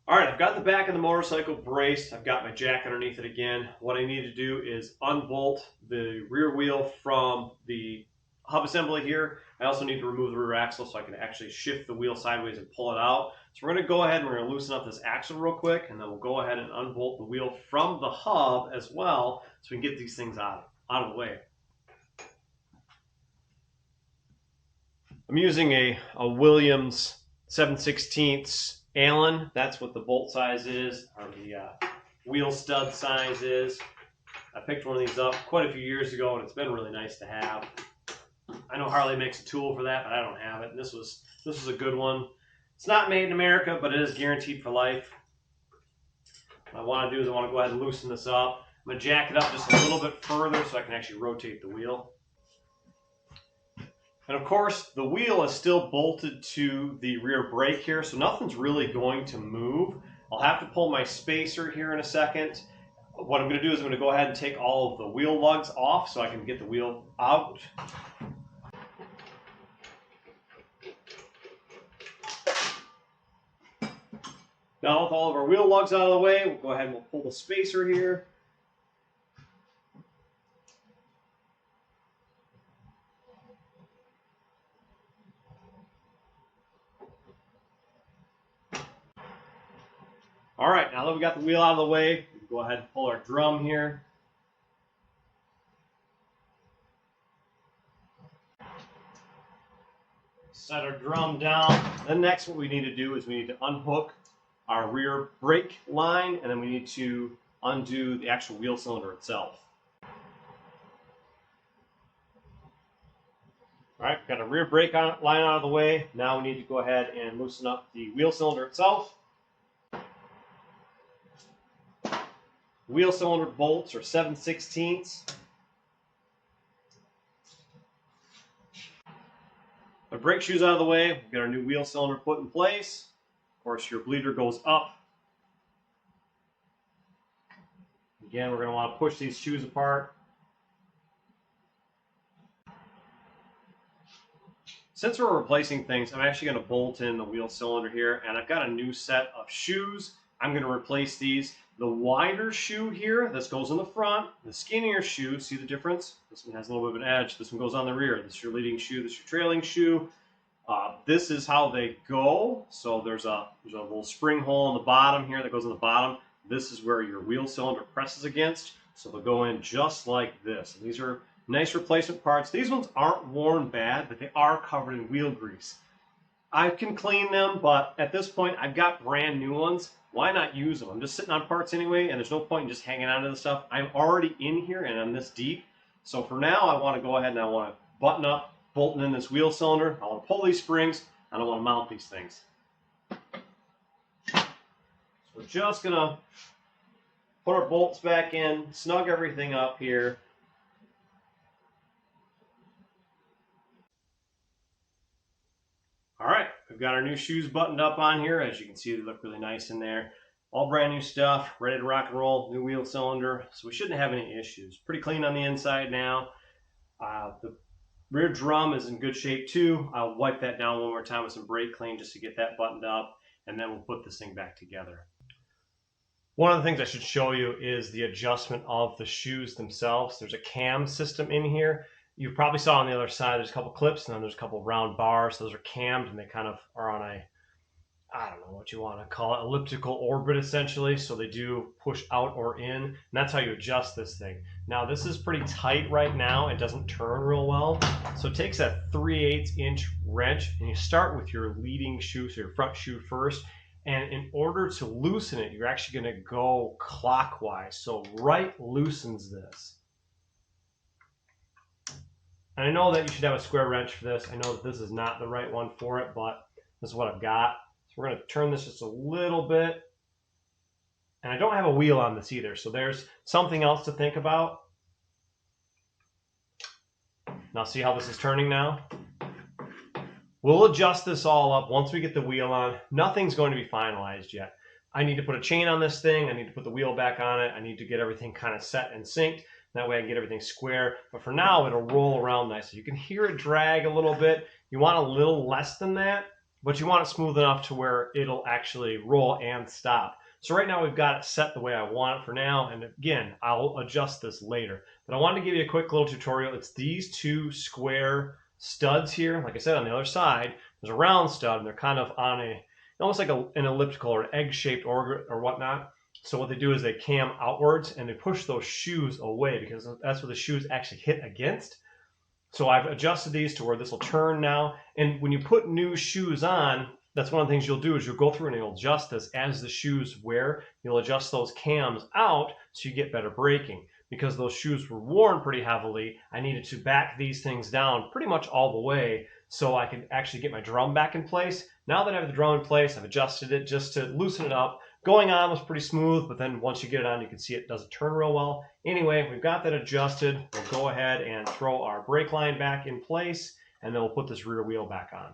All right, I've got the back of the motorcycle braced. I've got my jack underneath it again. What I need to do is unbolt the rear wheel from the hub assembly here. I also need to remove the rear axle so I can actually shift the wheel sideways and pull it out. So we're going to go ahead and we're going to loosen up this axle real quick, and then we'll go ahead and unbolt the wheel from the hub as well so we can get these things out of the way. I'm using a Williams 7/16 Allen. That's what the bolt size is, or the wheel stud size is. I picked one of these up quite a few years ago, and it's been really nice to have. I know Harley makes a tool for that, but I don't have it. And this was a good one. It's not made in America, but it is guaranteed for life. What I want to do is I want to go ahead and loosen this up. I'm going to jack it up just a little bit further so I can actually rotate the wheel. And of course, the wheel is still bolted to the rear brake here, so nothing's really going to move. I'll have to pull my spacer here in a second. What I'm going to do is I'm going to go ahead and take all of the wheel lugs off so I can get the wheel out. Now with all of our wheel lugs out of the way, we'll go ahead and we'll pull the spacer here. All right, now that we got the wheel out of the way, we can go ahead and pull our drum here. Set our drum down. Then next what we need to do is we need to unhook our rear brake line, and then we need to undo the actual wheel cylinder itself. All right, got a rear brake line out of the way. Now we need to go ahead and loosen up the wheel cylinder itself. Wheel cylinder bolts are 7/16. Our brake shoes out of the way. We've got our new wheel cylinder put in place. Of course, your bleeder goes up. Again, we're going to want to push these shoes apart. Since we're replacing things, I'm actually going to bolt in the wheel cylinder here, and I've got a new set of shoes. I'm going to replace these. The wider shoe here, this goes in the front. The skinnier shoe, see the difference? This one has a little bit of an edge. This one goes on the rear. This is your leading shoe. This is your trailing shoe. This is how they go. So there's a little spring hole in the bottom here that goes in the bottom. This is where your wheel cylinder presses against. So they'll go in just like this. And these are nice replacement parts. These ones aren't worn bad, but they are covered in wheel grease. I can clean them, but at this point, I've got brand new ones. Why not use them? I'm just sitting on parts anyway, and there's no point in just hanging on to the stuff. I'm already in here, and I'm this deep. So for now, I want to go ahead and I want to button up, bolting in this wheel cylinder. I want to pull these springs, and I want to mount these things. So we're just going to put our bolts back in, snug everything up here. All right, we've got our new shoes buttoned up on here. As you can see, they look really nice in there. All brand new stuff, ready to rock and roll, new wheel cylinder. So we shouldn't have any issues. Pretty clean on the inside now. The rear drum is in good shape too. I'll wipe that down one more time with some brake clean just to get that buttoned up, and then we'll put this thing back together. One of the things I should show you is the adjustment of the shoes themselves. There's a cam system in here. You probably saw on the other side, there's a couple clips, and then there's a couple round bars. Those are cammed, and they kind of are on a, I don't know what you want to call it, elliptical orbit, essentially. So they do push out or in, and that's how you adjust this thing. Now, this is pretty tight right now. It doesn't turn real well. So it takes a 3/8 inch wrench, and you start with your leading shoe, so your front shoe first. And in order to loosen it, you're actually going to go clockwise. So right loosens this. And I know that you should have a square wrench for this. I know that this is not the right one for it, but this is what I've got. So we're going to turn this just a little bit. And I don't have a wheel on this either, so there's something else to think about. Now see how this is turning now? We'll adjust this all up once we get the wheel on. Nothing's going to be finalized yet. I need to put a chain on this thing. I need to put the wheel back on it. I need to get everything kind of set and synced. That way I can get everything square. But for now, it'll roll around nicely. You can hear it drag a little bit. You want a little less than that, but you want it smooth enough to where it'll actually roll and stop. So right now we've got it set the way I want it for now, and again, I'll adjust this later. But I wanted to give you a quick little tutorial. It's these two square studs here. Like I said, on the other side, there's a round stud, and they're kind of on a, almost like an elliptical or an egg-shaped or whatnot. So what they do is they cam outwards, and they push those shoes away because that's where the shoes actually hit against. So I've adjusted these to where this will turn now. And when you put new shoes on, that's one of the things you'll do is you'll go through and you'll adjust this as the shoes wear. You'll adjust those cams out so you get better braking. Because those shoes were worn pretty heavily, I needed to back these things down pretty much all the way so I could actually get my drum back in place. Now that I have the drum in place, I've adjusted it just to loosen it up. Going on was pretty smooth, but then once you get it on, you can see it doesn't turn real well. Anyway, we've got that adjusted. We'll go ahead and throw our brake line back in place, and then we'll put this rear wheel back on.